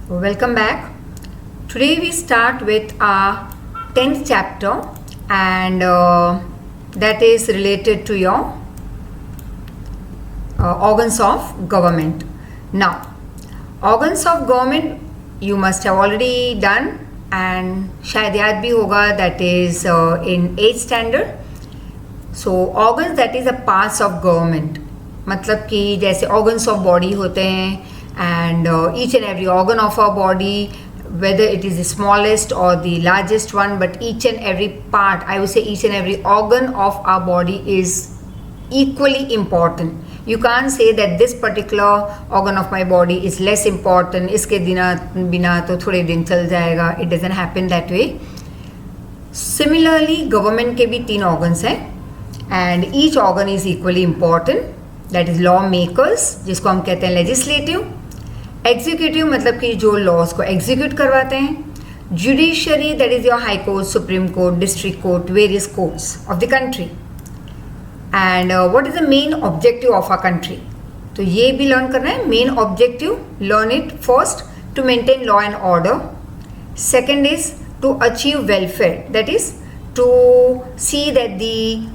Welcome back. Today we start with our 10th chapter, and that is related to your organs of government. Now, organs of government you must have already done, and शायद याद भी होगा, that is in 8th standard. So organs, that is a parts of government. मतलब कि जैसे organs of body होते हैं, and each and every organ of our body, whether it is the smallest or the largest one, but each and every part, I would say each and every organ of our body is equally important. You can't say that this particular organ of my body is less important, इसके बिना तो थोड़े दिन चल जाएगा. It doesn't happen that way. Similarly, government के भी 3 organs हैं, and each organ is equally important. That is law makers, जिसको हम कहते हैं legislative. Executive मतलब कि जो laws को execute करवाते हैं. Judiciary, that is your high court, supreme court, district court, various courts of the country. And what is the main objective of our country? तो ये भी learn करना है. Main objective, learn it first, to maintain law and order. Second is to achieve welfare, that is to see that the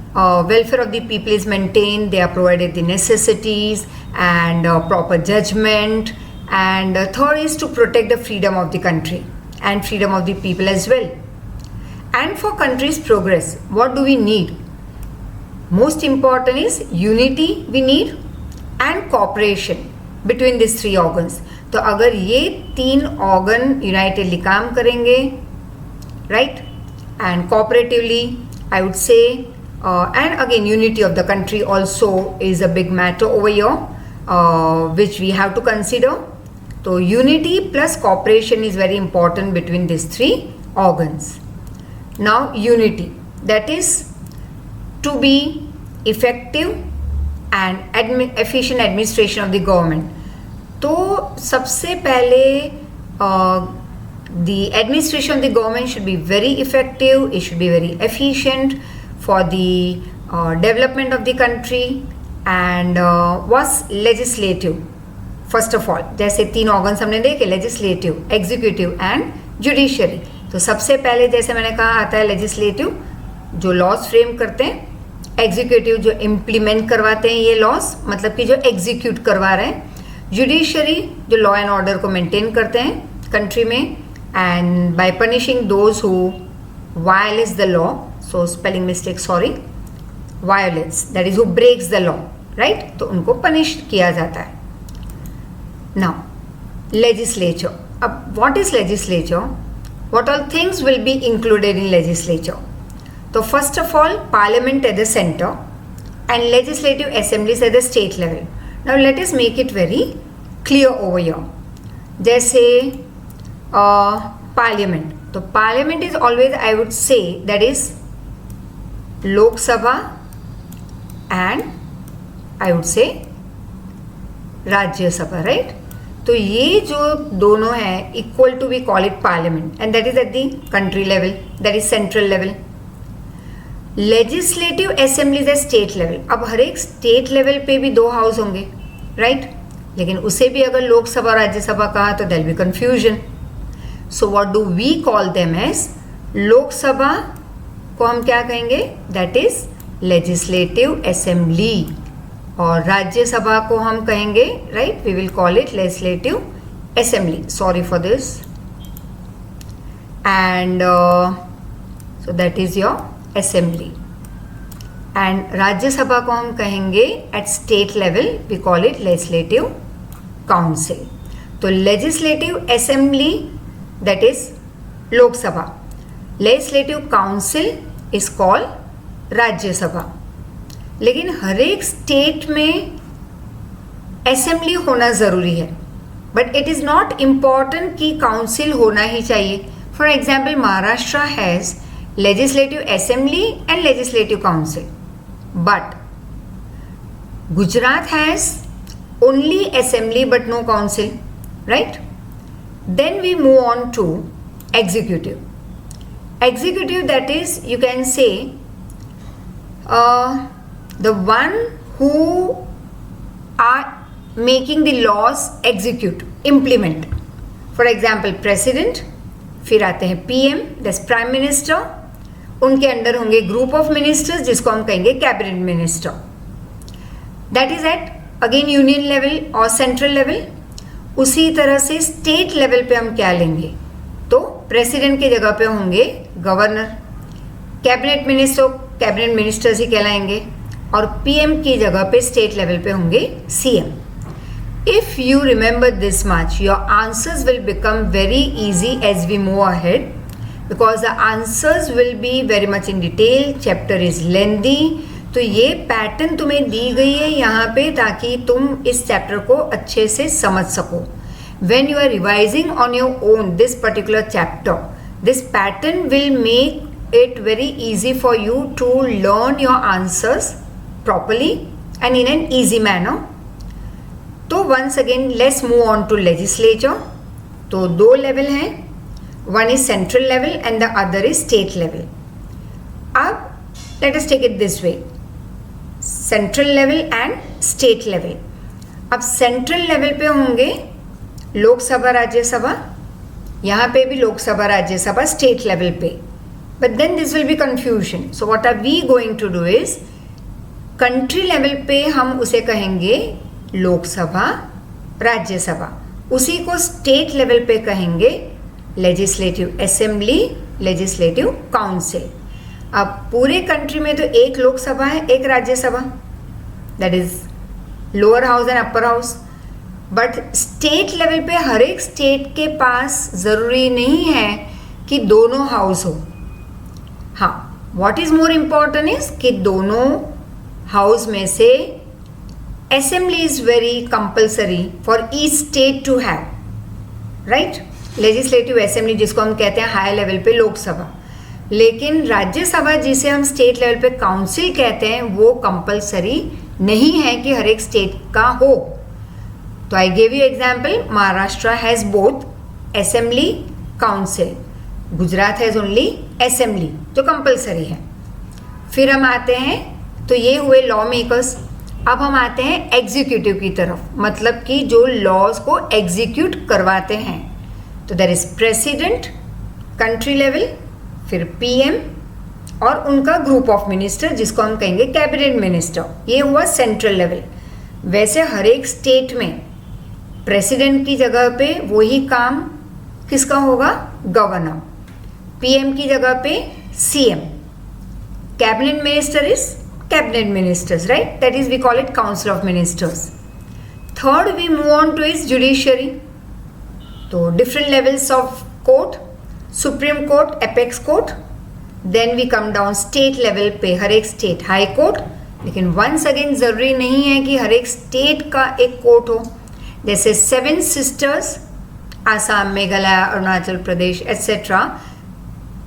welfare of the people is maintained, they are provided the necessities and proper judgment. And third is to protect the freedom of the country and freedom of the people as well. And for country's progress, what do we need? Most important is unity we need and cooperation between these 3 organs. तो अगर ये 3 organ unitedly काम करेंगे, right, and cooperatively, I would say, and again unity of the country also is a big matter over here, which we have to consider. So unity plus cooperation is very important between these 3 organs. Now unity, that is to be effective and efficient administration of the government. तो सबसे पहले the administration of the government should be very effective, it should be very efficient for the development of the country. And was legislative. First of all, जैसे 3 organs हमने देखे, legislative, executive and judiciary. तो सबसे पहले जैसे मैंने कहा आता है लेजिस्लेटिव, जो लॉज फ्रेम करते हैं. एग्जीक्यूटिव, जो इम्प्लीमेंट करवाते हैं ये लॉज, मतलब कि जो एग्जीक्यूट करवा रहे हैं. जुडिशरी, जो लॉ एंड ऑर्डर को मेंटेन करते हैं कंट्री में, and by punishing those who violates the law. So spelling mistake, sorry, violates, that is who breaks the law, right. तो उनको पनिश किया जाता है. Now, legislature. What is legislature? What all things will be included in legislature? So first of all, parliament at the center and legislative assemblies at the state level. Now let us make it very clear over here. जैसे parliament. तो parliament is always, I would say, that is Lok Sabha and I would say राज्य सभा, right. तो ये जो दोनों हैं equal to, we call it parliament, and that is at the country level, that is central level. Legislative assembly is state level. अब हर एक स्टेट लेवल पे भी 2 हाउस होंगे, राइट. लेकिन उसे भी अगर लोकसभा राज्यसभा कहा तो there will be confusion. So what do we call them as? Lok Sabha को हम क्या कहेंगे? That is legislative assembly. और राज्यसभा को हम कहेंगे, right, we will call it legislative assembly. Sorry for this. And so that is your assembly. And Rajya Sabha को हम कहेंगे at state level, we call it legislative council. तो legislative assembly, that is Lok Sabha. Legislative council is called Rajya Sabha. लेकिन हर एक state में assembly होना ज़रूरी है, but it is not important कि काउंसिल होना ही चाहिए. For example, Maharashtra has legislative assembly and legislative council, but Gujarat has only assembly but no council, right. Then we move on to executive. Executive, that is, you can say, the one who are making the laws execute, implement. For example president, फिर आते हैं PM that's prime minister, उनके under होंगे group of ministers जिसको हम कहेंगे cabinet minister. That is at again union level और central level. उसी तरह से स्टेट लेवल पे हम क्या लेंगे, तो प्रेसिडेंट की जगह पे होंगे गवर्नर, कैबिनेट मिनिस्टर्स ही कहलाएंगे, और पीएम की जगह पे स्टेट लेवल पे होंगे CM. If you remember this much, your answers will become very easy as we move ahead because the answers will be very much in detail. Chapter is lengthy. तो ये pattern तुम्हें दी गई है यहाँ पे ताकि तुम इस चैप्टर को अच्छे से समझ सको. When you are revising on your own this particular chapter, this pattern will make it very easy for you to learn your answers properly and in an easy manner. तो once again let's move on to legislature. तो दो level हैं, one is central level and the other is state level. अब let us take it this way, central level and state level. अब central level पे होंगे लोकसभा राज्यसभा, यहाँ पे भी लोकसभा राज्यसभा स्टेट लेवल पे, but then this will be confusion. So what are we going to do is, country level पे हम उसे कहेंगे लोकसभा राज्यसभा, उसी को स्टेट लेवल पे कहेंगे लेजिस्लेटिव असेंबली, लेजिस्लेटिव काउंसिल. अब पूरे कंट्री में तो एक लोकसभा है, एक Rajya Sabha, that is lower house and upper house. But state level पे हर एक स्टेट के पास ज़रूरी नहीं है कि दोनों हाउस हो. हाँ, what is more important is कि दोनों हाउस में से assembly is very compulsory for each state to have, right? legislative assembly जिसको हम कहते हैं हाई लेवल पे लोकसभा, लेकिन राज्यसभा जिसे हम स्टेट लेवल पे काउंसिल कहते हैं वो कंपलसरी नहीं है कि हर एक स्टेट का हो. तो I give you example, Maharashtra has both assembly council, Gujarat has only assembly जो कंपलसरी है. फिर हम आते हैं, तो ये हुए लॉ मेकर्स. अब हम आते हैं एग्जीक्यूटिव की तरफ, मतलब कि जो लॉज को एग्जीक्यूट करवाते हैं. तो there is president country level, फिर पीएम और उनका ग्रुप ऑफ मिनिस्टर जिसको हम कहेंगे कैबिनेट मिनिस्टर. ये हुआ सेंट्रल लेवल. वैसे हर एक स्टेट में प्रेसिडेंट की जगह पे वही काम किसका होगा, गवर्नर. पीएम की जगह पे CM. Cabinet minister is cabinet ministers, right? That is, we call it council of ministers. Third, we move on to is judiciary. So different levels of court, supreme court, apex court. Then we come down state level पे हर एक state high court. लेकिन once again ज़रूरी नहीं है कि हर एक state का एक court हो. जैसे 7 sisters, आसाम, मेघालय, अरुणाचल प्रदेश etc.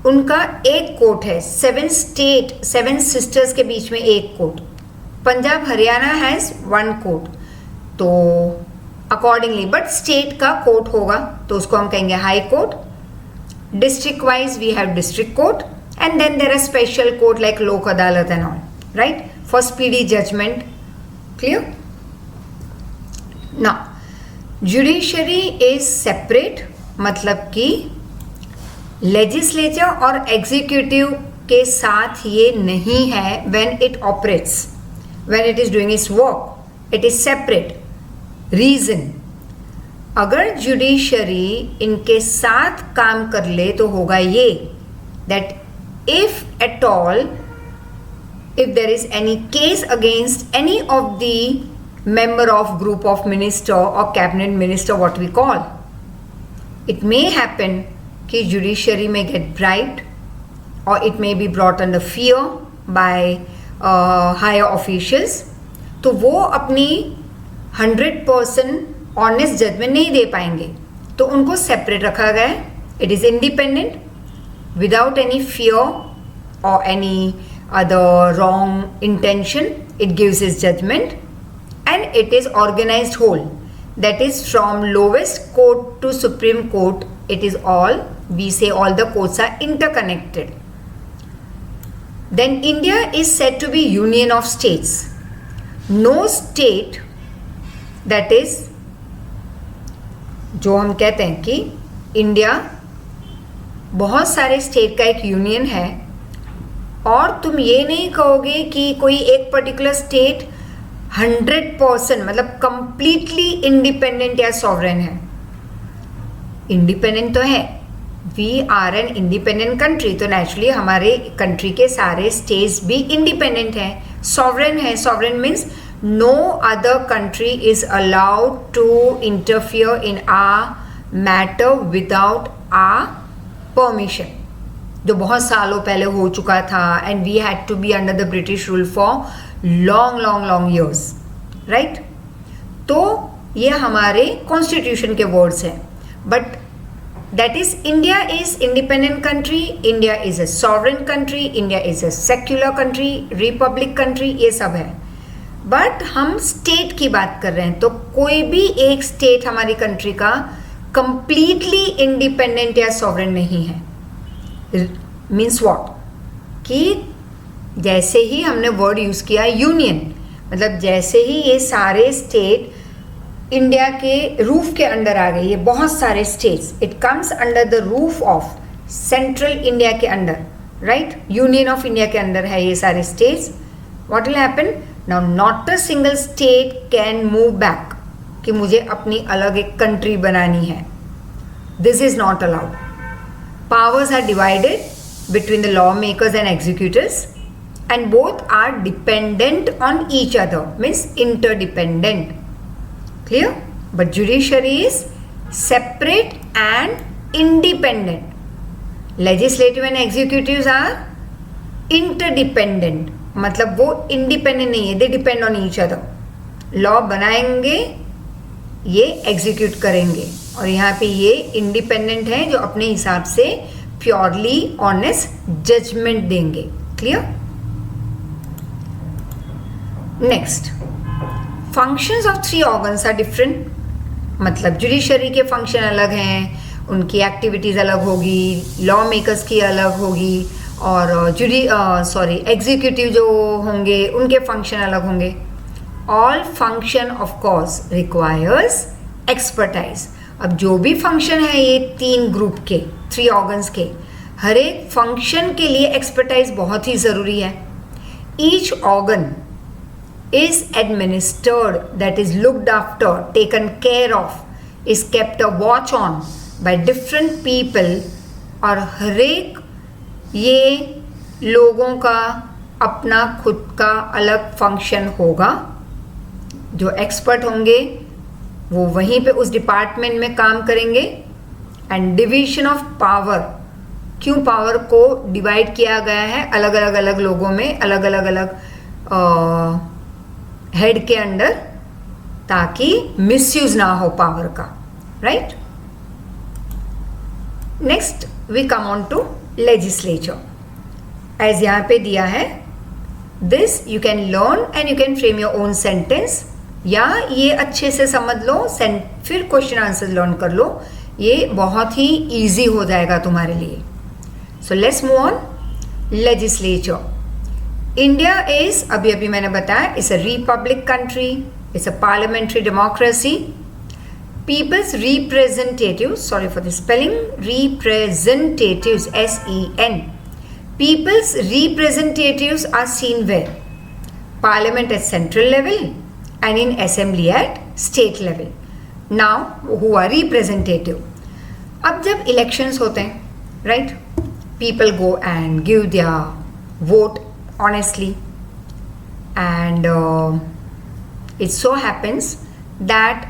उनका एक कोर्ट है. 7 सिस्टर्स के बीच में एक court. Punjab Haryana has 1 court. तो अकॉर्डिंगली बट स्टेट का कोर्ट होगा तो उसको हम कहेंगे high court. District wise we have district court and then there are special court like Lok Adalat and all, right, for speedy judgement. Clear? Now judiciary is separate, मतलब कि legislature और executive के साथ ये नहीं है. When it operates, when it is doing its work, it is separate. Reason, अगर judiciary इनके साथ काम कर ले तो होगा ये that if at all, if there is any case against any of the member of group of minister or cabinet minister, what we call, it may happen कि judiciary may get bribed or it may be brought under fear by higher officials. तो वो अपनी 100% honest judgement नहीं दे पाएंगे, तो उनको separate रखा गया है. It is independent without any fear और any other wrong intention. It gives is judgement and it is organized whole, that is from lowest court to supreme court. It is all, we say all the courts are interconnected. Then India is said to be union of states. No state, that is जो हम कहते हैं कि India बहुत सारे state का एक union है और तुम ये नहीं कहोगे कि कोई एक पर्टिकुलर स्टेट 100% मतलब कंप्लीटली इंडिपेंडेंट या सॉवरेन है. इंडिपेंडेंट तो है, we are an independent country, तो नेचुरली हमारे कंट्री के सारे स्टेट्स भी इंडिपेंडेंट हैं, सॉवरेन है. Sovereign means no other country is allowed to interfere in a matter without a permission, जो बहुत सालों पहले हो चुका था. And we had to be under the British rule for long years, right. तो ये हमारे कॉन्स्टिट्यूशन के वर्ड्स हैं. But that is India is independent country, India is a sovereign country, India is a secular country, Republic country, ये सब है. But हम state की बात कर रहे हैं, तो कोई भी एक स्टेट हमारी कंट्री का कंप्लीटली इंडिपेंडेंट या सॉवरेन नहीं है. मीन्स व्हाट, कि जैसे ही हमने वर्ड यूज़ किया यूनियन, मतलब जैसे ही ये सारे स्टेट इंडिया के रूफ के अंडर आ गए, ये बहुत सारे states, it comes under the roof of central India के under, right. Union of India के अंदर है ये सारे states. What will happen now, not a single state can move back कि मुझे अपनी अलग एक कंट्री बनानी है. This is not allowed. Powers are divided between the lawmakers and executors, and both are dependent on each other, means interdependent. Clear? But judiciary is separate and independent. Legislative and executives are interdependent, मतलब वो independent नहीं है, they depend on each other. Law बनाएंगे, ये execute करेंगे, और यहाँ पे ये independent है जो अपने हिसाब से प्योरली ऑनेस्ट जजमेंट देंगे. Clear? Next, functions of 3 organs are different. मतलब जुडिशरी के फंक्शन अलग हैं, उनकी एक्टिविटीज अलग होगी, लॉ मेकर्स की अलग होगी, और एग्जीक्यूटिव जो होंगे उनके फंक्शन अलग होंगे. All function of course requires expertise. अब जो भी फंक्शन है ये 3 ग्रुप के, 3 ऑर्गन्स के, हर एक फंक्शन के लिए एक्सपर्टाइज बहुत ही ज़रूरी है. Each organ is administered, that is looked after, taken care of, is kept a watch on by different people. और हर एक ये लोगों का अपना खुद का अलग फंक्शन होगा. जो एक्सपर्ट होंगे वो वहीं पे उस डिपार्टमेंट में काम करेंगे. एंड डिवीजन ऑफ पावर, क्यों पावर को डिवाइड किया गया है अलग अलग लोगों में, अलग अलग हेड के अंडर, ताकि मिसयूज ना हो पावर का, right. Next we come on to legislature. As यहाँ पे दिया है, this you can learn and you can frame your own sentence, या ये अच्छे से समझ लो, फिर क्वेश्चन आंसर लर्न कर लो. ये बहुत ही इजी हो जाएगा तुम्हारे लिए. So let's move on. Legislature. India is, अभी मैंने बताया, is a republic country, is a parliamentary democracy. People's representative, sorry for the spelling, representatives, SEN. People's representatives are seen where? Parliament at central level and in assembly at state level. Now who are representative? अब जब elections होते हैं, right, people go and give their vote honestly, and it so happens that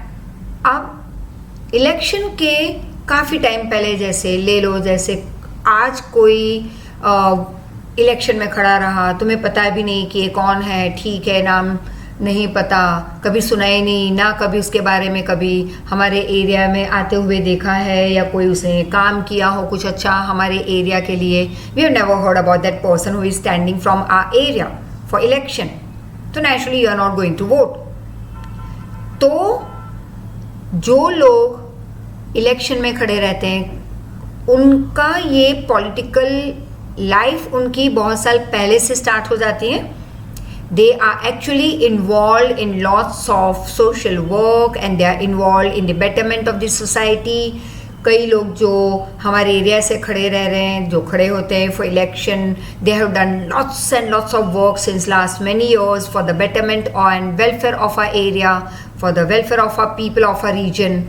अब election के काफ़ी time पहले, जैसे ले लो, जैसे आज कोई इलेक्शन में खड़ा रहा, तुम्हें पता भी नहीं कि ये कौन है, ठीक है, नाम नहीं पता, कभी सुना ही नहीं ना, कभी उसके बारे में कभी हमारे एरिया में आते हुए देखा है, या कोई उसने काम किया हो कुछ अच्छा हमारे एरिया के लिए. We have never heard about that person who is standing from our area for election. तो naturally you are not going to vote. तो जो लोग इलेक्शन में खड़े रहते हैं, उनका ये पॉलिटिकल लाइफ उनकी बहुत साल पहले से स्टार्ट हो जाती है. They are actually involved in lots of social work, and they are involved in the betterment of the society. कई लोग जो हमारे एरिया से खड़े रह रहे हैं, जो खड़े होते हैं for election, they have done lots and lots of work since last many years for the betterment and welfare of our area, for the welfare of our people of our region.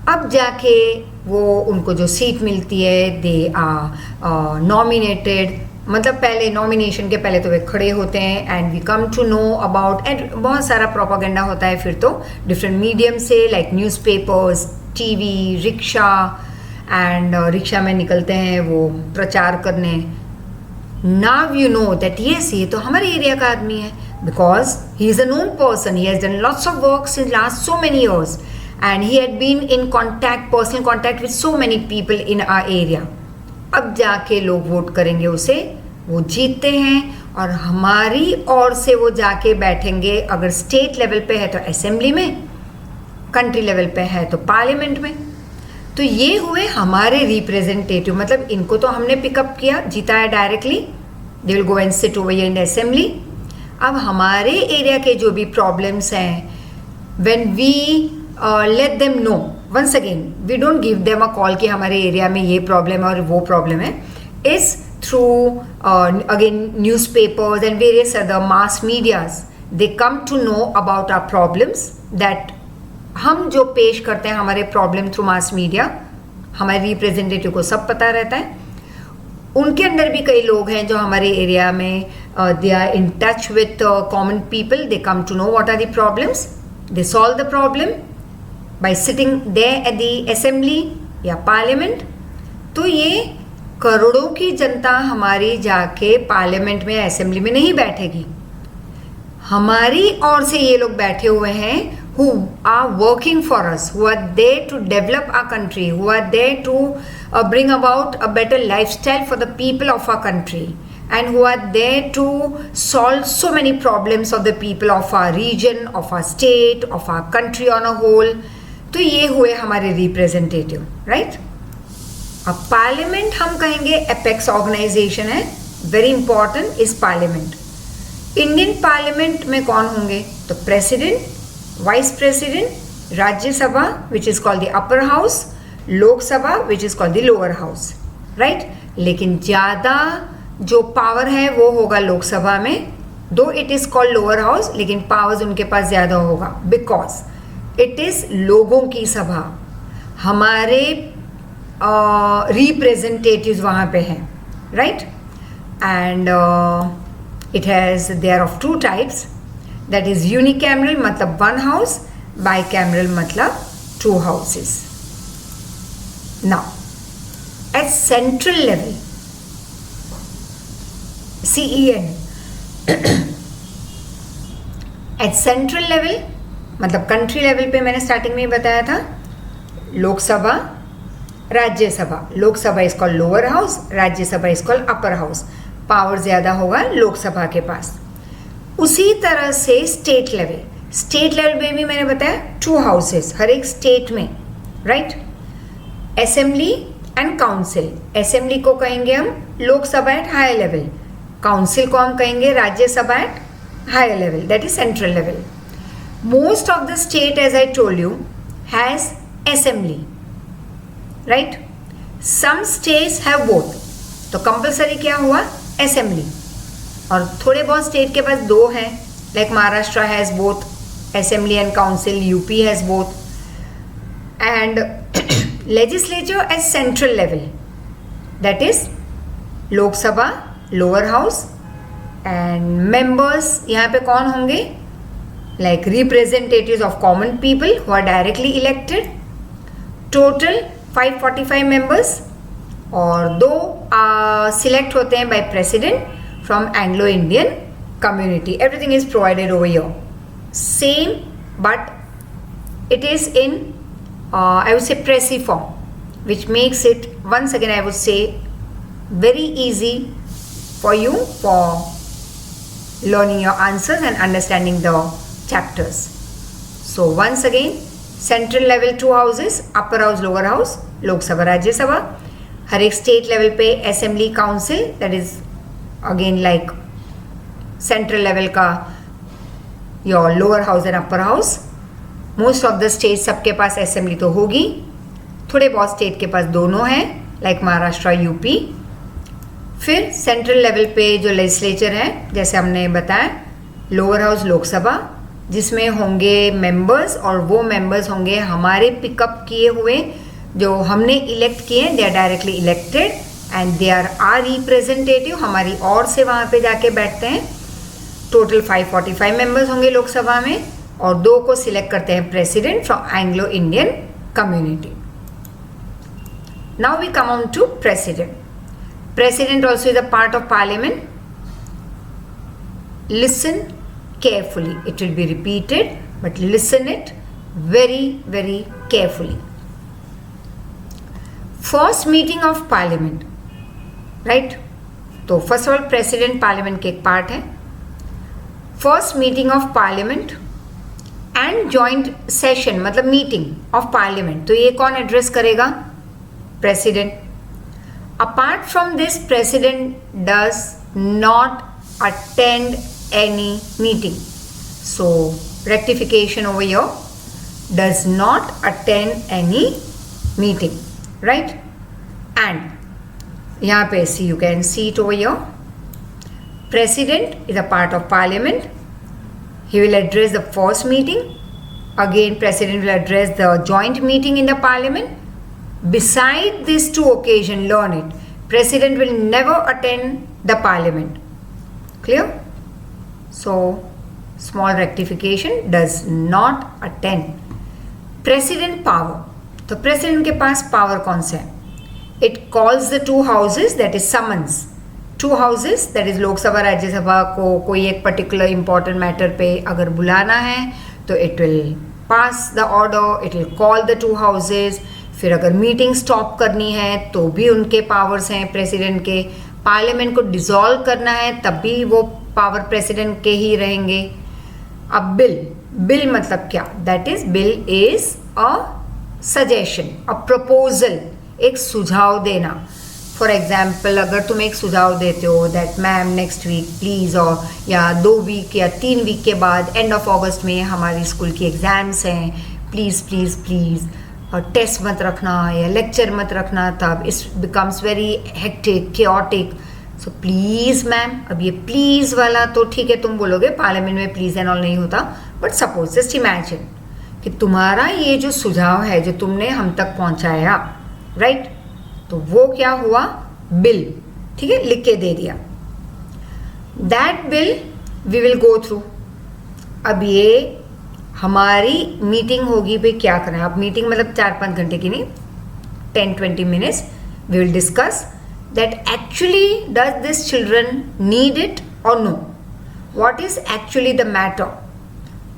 अब जाके वो उनको जो seat मिलती है, they are nominated, मतलब पहले nomination के पहले तो वे खड़े होते हैं and we come to know about, and बहुत सारा प्रोपागेंडा होता है फिर तो डिफरेंट मीडियम से, like newspapers, TV, rickshaw, and rickshaw में निकलते हैं वो प्रचार करने. Now you know that yes, ये तो हमारे एरिया का आदमी है, because he is a known person, he has done lots of work since last so many years and he had been in personal contact with so many people in our area. अब जाके लोग vote करेंगे उसे, वो जीतते हैं और हमारी ओर से वो जाके बैठेंगे. अगर स्टेट लेवल पे है तो असेंबली में, कंट्री लेवल पे है तो पार्लियामेंट में. तो ये हुए हमारे रिप्रेजेंटेटिव, मतलब इनको तो हमने पिकअप किया, जिताया directly, they will go and sit over in assembly. अब हमारे एरिया के जो भी प्रॉब्लम्स हैं, when we let them know, once again we don't give them a call कि हमारे एरिया में ये प्रॉब्लम है और वो प्रॉब्लम है, is through again newspapers and various other mass medias. They come to know about our problems that हम जो पेश करते हैं हमारे प्रॉब्लम थ्रू मास मीडिया, हमारे रिप्रेजेंटेटिव को सब पता रहता है. उनके अंदर भी कई लोग हैं जो हमारे एरिया में they are in touch with common people, they come to know what are the problems, they solve the problem by sitting there at the assembly या पार्लियामेंट. तो ये करोड़ों की जनता हमारी जाके पार्लियामेंट में, असेंबली में नहीं बैठेगी. हमारी ओर से ये लोग बैठे हुए हैं who are working for us, who are there to develop our country, who are there to bring about a better lifestyle for the people of our country, and who are there to solve so many problems of the people of our region, of our state, of our country on a whole. तो ये हुए हमारे representative, right. अब parliament हम कहेंगे apex organisation है, very important is parliament. Indian parliament में कौन होंगे? तो president, vice president, Rajya Sabha which is called the upper house, Lok Sabha which is called the lower house, right. लेकिन ज़्यादा जो पावर है वो होगा लोकसभा में, दो it is called lower house, लेकिन पावर्स उनके पास ज़्यादा होगा बिकॉज इट इज़ लोगों की सभा. हमारे रिप्रेजेंटेटिव्स वहाँ पे हैं, right. And it has they are of two types, that is unicameral मतलब वन हाउस, बाइकैमरल मतलब two houses. Now at central level, CEN, at central level मतलब कंट्री लेवल पे मैंने स्टार्टिंग में ही बताया था, Lok Sabha, Rajya Sabha. Lok Sabha is called lower house, Rajya Sabha is called upper house. Power ज़्यादा होगा लोकसभा के पास. उसी तरह से स्टेट लेवल में भी मैंने बताया टू हाउसेस हर एक स्टेट में, right. Assembly and council. Assembly को कहेंगे हम Lok Sabha at higher level, council को हम कहेंगे Rajya Sabha at higher level, that is central level. Most of the state, as I told you, has assembly, right? Some states have both. तो compulsory क्या हुआ? Assembly. और थोड़े बहुत स्टेट के पास दो हैं, like Maharashtra has both assembly and council, UP has both. And legislature at central level, that is Lok Sabha, lower house, and members यहाँ पे कौन होंगे? like representatives of common people who are directly elected. Total 545 members, और दो select होते हैं by president from Anglo-Indian community. Everything is provided over here. Same, but it is in I would say pressy form, which makes it once again I would say very easy for you for learning your answers and understanding the chapters. So once again, central level two houses, upper house, lower house, Lok Sabha, Rajya Sabha. हर एक state level पे assembly, council, that is again like central level का your lower house and upper house. Most of the state सबके पास assembly तो होगी. थोड़े बहुत स्टेट के पास दोनों हैं, लाइक महाराष्ट्र, यूपी। फिर सेंट्रल लेवल पे जो लेजिस्लेचर है, जैसे हमने बताया, लोअर हाउस लोकसभा, जिसमें होंगे मेंबर्स, और वो मेंबर्स होंगे हमारे पिकअप किए हुए, जो हमने इलेक्ट किए हैं, they are directly elected and they are representative, हमारी ओर से वहाँ पे जाके बैठते हैं। टोटल 545 मेंबर्स होंगे लोकसभा में, और 2 को सिलेक्ट करते हैं president from Anglo Indian community. Now we come on to president. President also is a part of parliament. Listen carefully. It will be repeated, but listen it very, very carefully. First meeting of parliament, right? तो first of all, president parliament के एक part है. First meeting of parliament and joint session, मतलब meeting of parliament. तो ये कौन address करेगा? President. Apart from this, president does not attend any meeting. So rectification over here, does not attend any meeting, right? And यहाँ पे see, you can see it over here. President is a part of parliament. He will address the first meeting. Again, president will address the joint meeting in the parliament. Beside these 2 occasions, learn it. President will never attend the parliament. Clear? So, small rectification, does not attend. President power. तो president के पास power कौन सा है? It calls the 2 houses, that is summons. 2 houses, that is Lok Sabha, Rajya Sabha को कोई एक particular important matter पे अगर बुलाना है तो it will pass the order, it will call the 2 houses. फिर अगर मीटिंग स्टॉप करनी है तो भी उनके पावर्स हैं प्रेसिडेंट के. पार्लियामेंट को डिसॉल्व करना है तब भी वो पावर प्रेसिडेंट के ही रहेंगे. अब बिल मतलब क्या? That is bill is a suggestion, a proposal, एक सुझाव देना. फॉर एग्जाम्पल, अगर तुम एक सुझाव देते हो that ma'am next week please, और या 2 वीक या 3 वीक के बाद एंड ऑफ अगस्त में हमारी स्कूल की एग्ज़ाम्स हैं, प्लीज़ प्लीज़ प्लीज़ और टेस्ट मत रखना या लेक्चर मत रखना, तब it's becomes very hectic, chaotic. So please ma'am. अब ये प्लीज़ वाला तो ठीक है, तुम बोलोगे पार्लियामेंट में प्लीज़ एंड ऑल नहीं होता, बट सपोज जस्ट इमेजिन कि तुम्हारा ये जो सुझाव है जो तुमने हम तक पहुंचाया, राइट, तो वो क्या हुआ? बिल. ठीक है, लिख के दे दिया. That bill we will go through. अब ये हमारी मीटिंग होगी भाई, क्या करना है. अब मीटिंग मतलब 4-5 घंटे की नहीं, 10-20 minutes. We will discuss that actually does this children need it और no. What is actually the matter.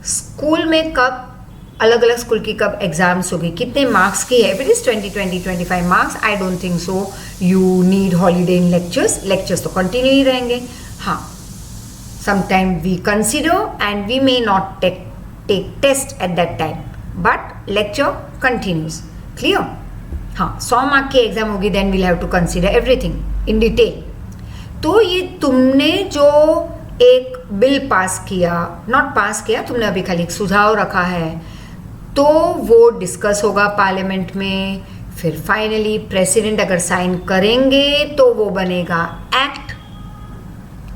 School में कब, अलग अलग स्कूल की कब एग्जाम्स होगी, कितने मार्क्स की है. If it is 20-25 marks, I don't think so you need holiday in lectures तो कंटिन्यू ही रहेंगे. हाँ, sometime we consider and we may not take test at that time, but lecture continues. Clear? हाँ, 100 mark की exam होगी, then we'll have to consider everything in detail. तो ये तुमने जो एक बिल पास किया, नॉट पास किया, तुमने अभी खाली एक सुझाव रखा है, तो वो डिस्कस होगा पार्लियामेंट में. फिर फाइनली प्रेसिडेंट अगर साइन करेंगे तो वो बनेगा एक्ट.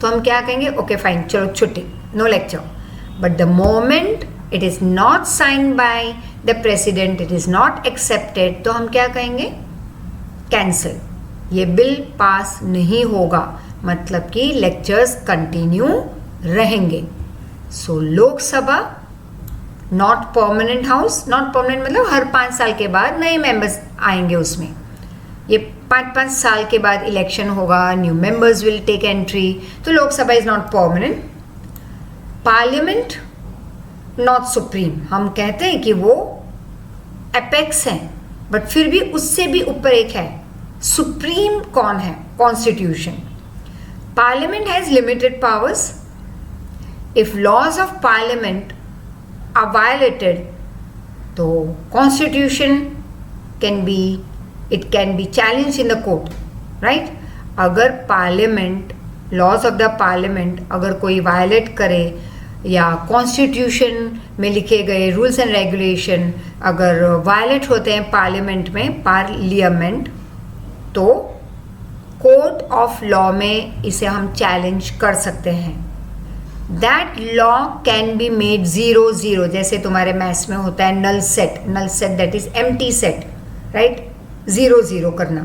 तो हम क्या कहेंगे? ओके फाइन, चलो छुट्टी, no lecture. But the moment it is not signed by the president, it is not accepted, तो हम क्या कहेंगे? कैंसिल. ये बिल पास नहीं होगा, मतलब कि लेक्चर्स कंटिन्यू रहेंगे. So Lok Sabha not permanent house. Not permanent मतलब हर 5 साल के बाद नए मेंबर्स आएंगे उसमें. ये 5-5 साल के बाद इलेक्शन होगा, new members will take entry. तो Lok Sabha is not permanent. Parliament not supreme. हम कहते हैं कि वो एपेक्स हैं, बट फिर भी उससे भी ऊपर एक है. सुप्रीम कौन है? Constitution. Parliament has limited powers. If laws of parliament are violated, तो constitution can be challenge in the court, right. अगर parliament, laws of the parliament अगर कोई वायलेट करे या कॉन्स्टिट्यूशन में लिखे गए रूल्स एंड रेगुलेशन अगर वायलेट होते हैं पार्लियामेंट, तो कोर्ट ऑफ लॉ में इसे हम चैलेंज कर सकते हैं. That law can be made 0-0, जैसे तुम्हारे मैथ्स में होता है null set that is empty set, right, 0-0 करना.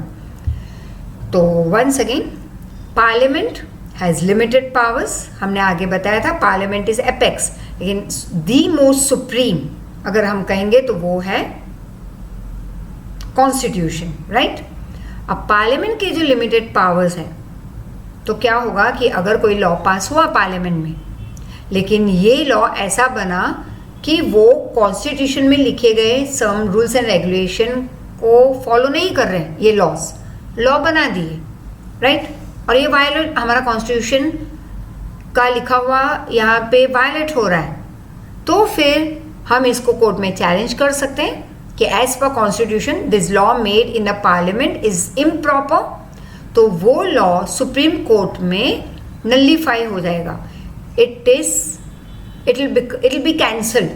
तो once again parliament has limited powers. हमने आगे बताया था पार्लियामेंट इज एपेक्स, लेकिन दी मोस्ट सुप्रीम अगर हम कहेंगे तो वो है कॉन्स्टिट्यूशन, राइट. अब पार्लियामेंट के जो लिमिटेड पावर्स हैं, तो क्या होगा कि अगर कोई लॉ पास हुआ पार्लियामेंट में, लेकिन ये लॉ ऐसा बना कि वो कॉन्स्टिट्यूशन में लिखे गए सम रूल्स एंड रेगुलेशन को फॉलो नहीं कर रहे हैं, ये लॉ बना दिए, राइट, और ये वायलेट हमारा कॉन्स्टिट्यूशन का लिखा हुआ यहाँ पे वायलेट हो रहा है, तो फिर हम इसको कोर्ट में चैलेंज कर सकते हैं कि as per constitution this law made in the parliament is improper. तो वो लॉ सुप्रीम कोर्ट में नलिफाई हो जाएगा. It will be cancelled,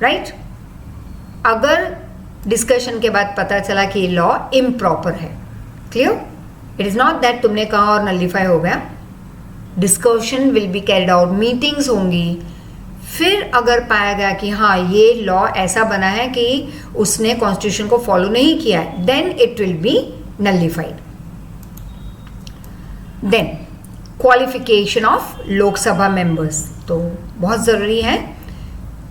right, अगर डिस्कशन के बाद पता चला कि लॉ इम्प्रॉपर है. Clear? It is not that तुमने कहा और नलिफाई हो गया. Discussion will be carried out, meetings होंगी, फिर अगर पाया गया कि हाँ ये लॉ ऐसा बना है कि उसने कॉन्स्टिट्यूशन को फॉलो नहीं किया है, then it will be nullified. Then qualification of Lok Sabha members तो बहुत ज़रूरी है.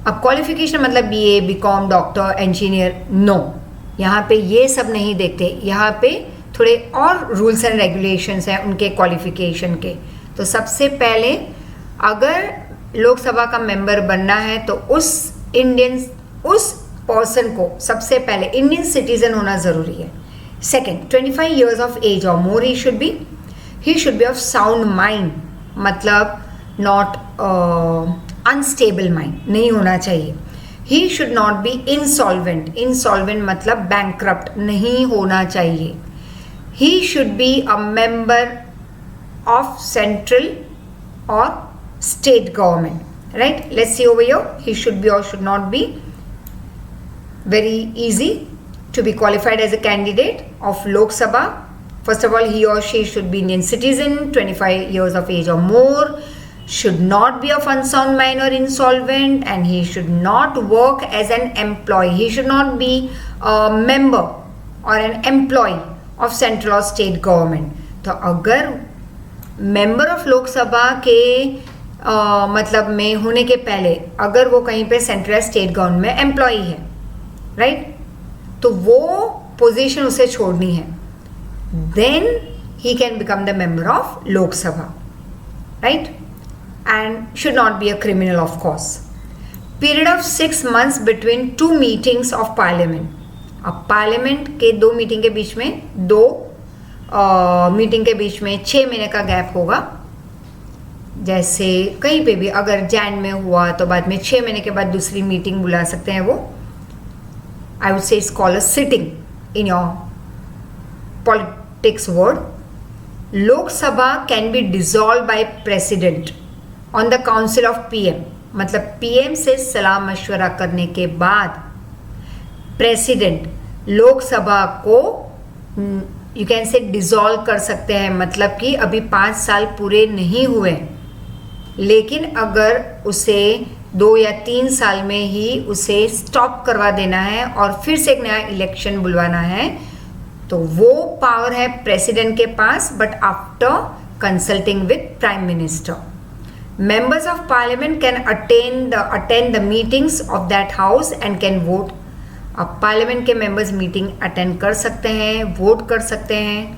अब क्वालिफिकेशन मतलब BA, BCom, doctor, engineer, no, यहाँ पे ये सब नहीं देखते. यहाँ पे थोड़े और रूल्स एंड रेगुलेशंस हैं उनके क्वालिफिकेशन के. तो सबसे पहले अगर लोकसभा का मेंबर बनना है तो उस पर्सन को सबसे पहले इंडियन सिटीजन होना ज़रूरी है. सेकेंड, 25 years ऑफ एज और more he should be of sound mind, मतलब नॉट अनस्टेबल माइंड नहीं होना चाहिए. He should not be insolvent मतलब बैंकक्रप्ट नहीं होना चाहिए. He should be a member of central और state government, right? Let's see over here. He should be or should not be. Very easy to be qualified as a candidate of Lok Sabha. First of all, he or she should be Indian citizen, 25 years of age or more, should not be of unsound mind or insolvent, and he should not work as an employee. He should not be a member or an employee of central or state government. तो अगर member of लोक सभा के मतलब में होने के पहले अगर वो कहीं पे सेंट्रल स्टेट गवर्नमेंट में एम्प्लॉई है, राइट, तो वो पोजीशन उसे छोड़नी है. Then he can become the member of Lok Sabha, right, and should not be a criminal of course. Period of 6 months between 2 meetings of parliament. अब पार्लियामेंट के 2 मीटिंग के बीच में 2 मीटिंग के बीच में 6 महीने का गैप होगा. जैसे कहीं पे भी अगर जैन में हुआ तो बाद में 6 महीने के बाद दूसरी मीटिंग बुला सकते हैं. वो I would say it's called a sitting in your politics word. Lok Sabha can B dissolve by president on the council of PM, मतलब PM से सलाह मशवरा करने के बाद प्रेसिडेंट लोकसभा को यू कैन से डिसॉल्व कर सकते हैं. मतलब कि अभी 5 साल पूरे नहीं हुए, लेकिन अगर उसे 2 या 3 साल में ही उसे स्टॉप करवा देना है और फिर से एक नया इलेक्शन बुलवाना है, तो वो पावर है प्रेसिडेंट के पास, but after consulting with prime minister. Members of parliament can attend the meetings of that house and can vote. अब पार्लियामेंट के मेंबर्स मीटिंग अटेंड कर सकते हैं, वोट कर सकते हैं,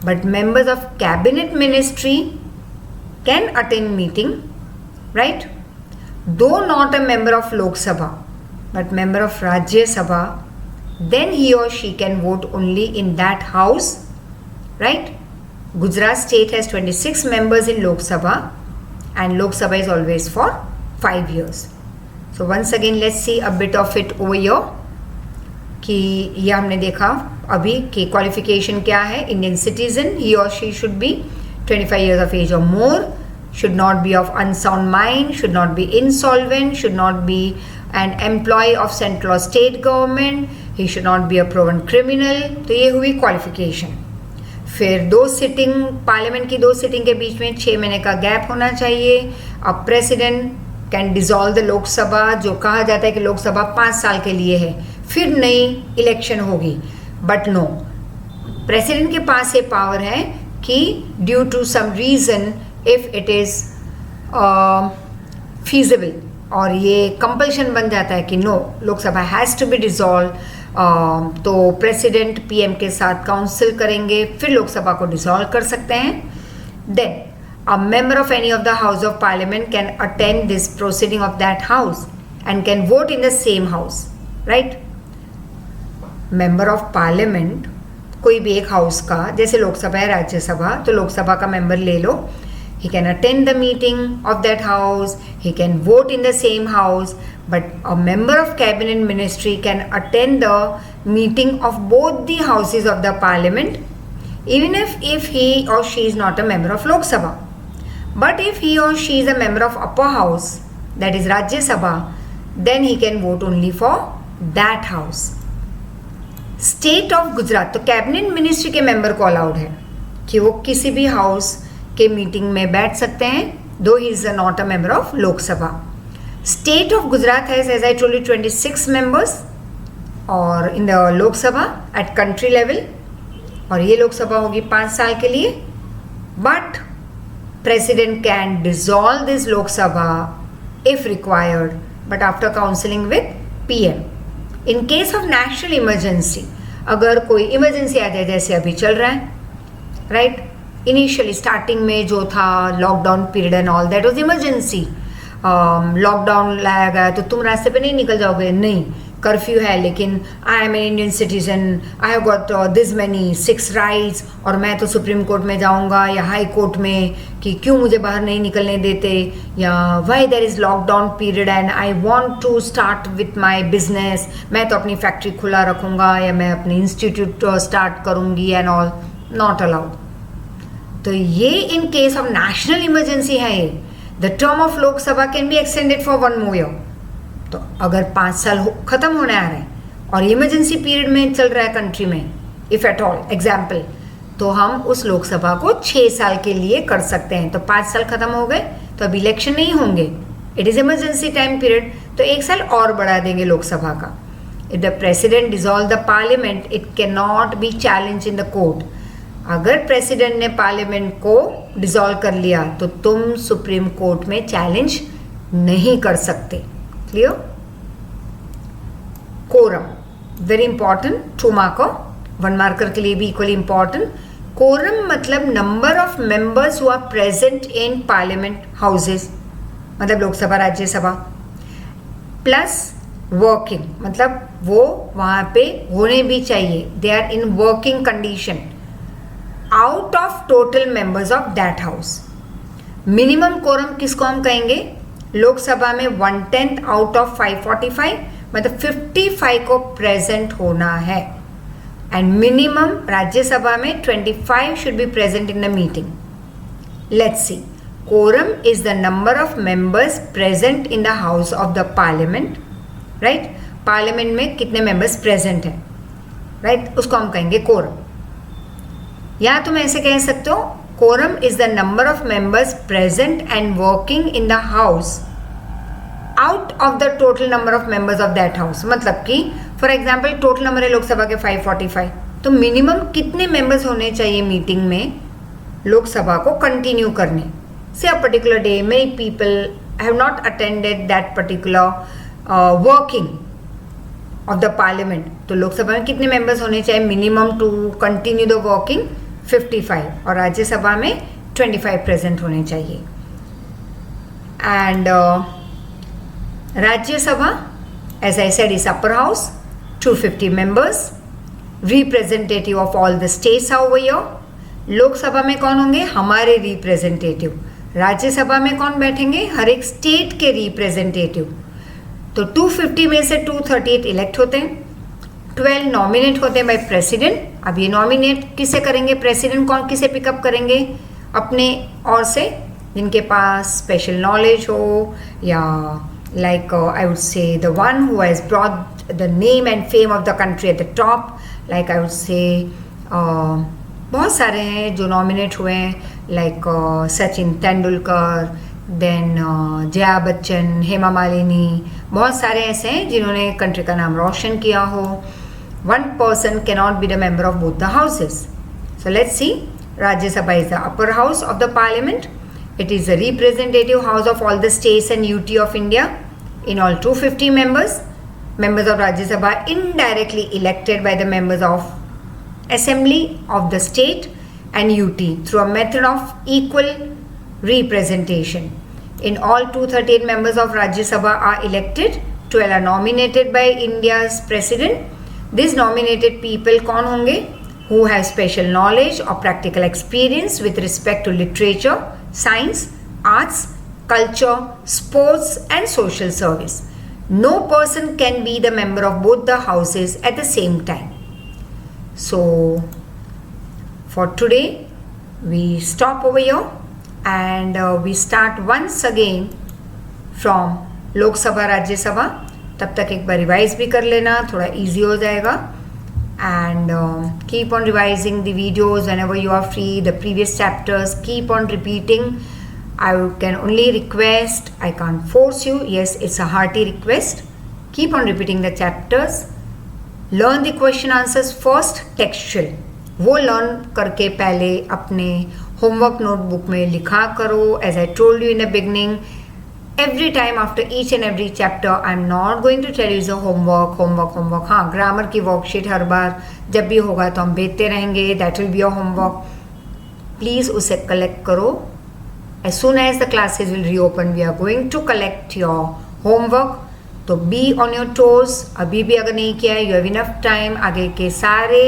but members of cabinet ministry can attend meeting, right, though not a member of Lok Sabha but member of राज्य सभा, then he or she can vote only in that house, right? Gujarat state has 26 members in Lok Sabha and Lok Sabha is always for 5 years. So once again let's see a bit of it over here कि ये हमने देखा अभी कि qualification क्या है. Indian citizen, he or she should be 25 years of age or more, should not be of unsound mind, should not be insolvent, should not be an employee of central or state government, he should not be a proven criminal. तो ये हुई qualification. फिर 2 sitting, parliament की 2 sitting के बीच में 6 महीने का गैप होना चाहिए. अब president can dissolve the Lok Sabha, जो कहा जाता है कि लोकसभा 5 साल के लिए है, फिर नई इलेक्शन होगी. बट नो, प्रेसिडेंट के पास ये पावर है कि due to some reason if it is feasible, और ये कंपल्शन बन जाता है कि no, Lok Sabha has to be dissolve, तो प्रेसिडेंट पीएम के साथ काउंसिल करेंगे, फिर लोकसभा को डिसॉल्व कर सकते हैं. Then a member of any of the house of parliament can attend this proceeding of that house and can vote in the same house, right? member of parliament कोई भी एक हाउस का, जैसे लोकसभा है, राज्यसभा, तो लोकसभा का मेंबर ले लो, he can attend the meeting of that house, he can vote in the same house, but a member of cabinet ministry can attend the meeting of both the houses of the parliament, even if he or she is not a member of Lok Sabha. But if he or she is a member of upper house, that is Rajya Sabha, then he can vote only for that house. State of Gujarat, तो cabinet ministry के member को allowed है कि वो किसी भी house के meeting में बैठ सकते हैं, दो ही is not a member of Lok Sabha. State of Gujarat has, as I told you, 26 members और in the Lok Sabha at country level, और ये लोकसभा होगी 5 साल के लिए. But president can dissolve this Lok Sabha if required, but after counselling with PM. In case of national emergency, अगर कोई emergency आ जाए, जैसे अभी चल रहा है, राइट, इनिशियली स्टार्टिंग में जो था lockdown period and all, that was emergency. Lockdown लाया गया तो तुम रास्ते पे नहीं निकल जाओगे, नहीं, कर्फ्यू है, लेकिन I am an Indian citizen, I have got this many 6 rights, और मैं तो सुप्रीम कोर्ट में जाऊंगा या हाई कोर्ट में कि क्यों मुझे बाहर नहीं निकलने देते, या why there is lockdown period and I want to start with my business, मैं तो अपनी फैक्ट्री खुला रखूंगा या मैं अपनी इंस्टीट्यूट स्टार्ट करूंगी एंड ऑल, नॉट अलाउड. तो ये in case of national emergency है. ये the term of Lok Sabha can be extended for 1 more year. तो अगर 5 साल खत्म होने आ रहे हैं और इमरजेंसी पीरियड में चल रहा है कंट्री में, इफ एट ऑल एग्जाम्पल, तो हम उस लोकसभा को 6 साल के लिए कर सकते हैं. तो 5 साल खत्म हो गए तो अब इलेक्शन नहीं होंगे, it is emergency time period, तो 1 साल और बढ़ा देंगे लोकसभा का. If the president dissolve the parliament, it can not be challenge in the court. अगर प्रेसिडेंट ने पार्लियामेंट को डिसॉल्व कर लिया तो तुम सुप्रीम कोर्ट में चैलेंज नहीं कर सकते. Clear? Quorum very important, 2 marker, 1 marker के लिए भी इक्वली इंपॉर्टेंट. कोरम मतलब number of members who are present in parliament houses, मतलब लोकसभा राज्यसभा, प्लस वर्किंग, मतलब वो वहाँ पे होने भी चाहिए, they are in working condition, out of total members of that house. Minimum quorum किसको हम कहेंगे? लोकसभा में 1/10 आउट ऑफ 545, मतलब 55 को प्रेजेंट होना है. एंड मिनिमम राज्यसभा में 25 should be present in the meeting. Let's see, quorum is the number of members present in the house of the parliament, right. Parliament में कितने मेंबर्स प्रेजेंट हैं, राइट, उसको हम कहेंगे कोरम. या तुम ऐसे कह सकते हो, quorum is the number of members present and working in the house out of the total number of members of that house. मतलब कि फॉर एग्जाम्पल टोटल नंबर है लोकसभा के 545, तो मिनिमम कितने मेंबर्स होने चाहिए मीटिंग में लोकसभा को कंटिन्यू करने. से a particular day many people have not attended that particular working of the parliament, तो लोकसभा में कितने मेंबर्स होने चाहिए minimum to continue the working? 55, और राज्यसभा में 25 प्रेजेंट होने चाहिए. And Rajya Sabha, as I said, is upper house, 250 members, representative of all the states are over here. Lok Sabha में कौन होंगे? हमारे रिप्रेजेंटेटिव. राज्यसभा में कौन बैठेंगे? हर एक स्टेट के रिप्रेजेंटेटिव. तो 250 में से 238 इलेक्ट होते हैं, 12 नॉमिनेट होते हैं बाय प्रेसिडेंट. अब ये नॉमिनेट किसे करेंगे? प्रेसिडेंट कौन किसे पिकअप करेंगे? अपने और से जिनके पास स्पेशल नॉलेज हो, या like I would say the one who has brought the name and fame of the country at the top, like I would say बहुत सारे हैं जो नॉमिनेट हुए हैं, लाइक सचिन तेंदुलकर, देन जया बच्चन, हेमा मालिनी, बहुत सारे ऐसे हैं जिन्होंने कंट्री का नाम रोशन किया हो. One person cannot be the member of both the houses. So let's see. Rajya Sabha is the upper house of the parliament. It is the representative house of all the states and UT of India. In all 250 members. Members of Rajya Sabha are indirectly elected by the members of Assembly of the state and UT through a method of equal representation. In all 238 members of Rajya Sabha are elected. 12 are nominated by India's president. These nominated people कौन होंगे? Who have special knowledge or practical experience with respect to literature, science, arts, culture, sports and social service. No person can be the member of both the houses at the same time. So, for today, we stop over here and we start once again from Lok Sabha, Rajya Sabha. तब तक एक बार revise भी कर लेना, थोड़ा easy हो जाएगा. And keep on revising the videos whenever you are free, the previous chapters, keep on repeating. I can only request, I can't force you, yes, it's a hearty request. Keep on repeating the chapters. Learn the question answers first, textual. वो learn करके पहले अपने homework notebook में लिखा करो. As I told you in the beginning, every time after each and every chapter I'm not going to tell you is a homework. हाँ, grammar की worksheet हर बार जब भी होगा तो हम भेजते रहेंगे. that will be your homework. Please उसे कलेक्ट करो. as soon as the classes will reopen we are going to collect your homework. तो be on your toes. अभी भी अगर नहीं किया है you have enough time. आगे के सारे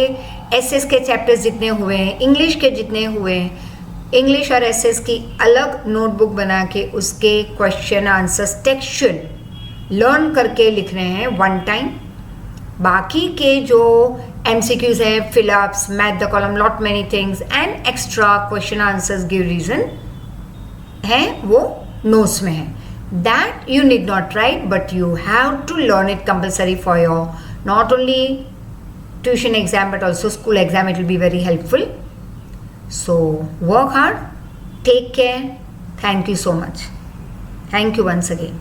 एसएस के चैप्टर्स जितने हुए हैं, इंग्लिश के जितने हुए हैं, इंग्लिश और एसएस की अलग नोटबुक बना के उसके क्वेश्चन आंसर्स टेक्सचुअल लर्न करके लिख रहे हैं वन टाइम. बाकी के जो एमसीक्यूज हैं, fill ups, match the column, lot many things and extra question answers give reason हैं, वो नोट्स में है. That you need not write but you have to learn it compulsory for your not only tuition exam but also school exam. It will be very helpful. So work hard, take care. Thank you so much. Thank you once again.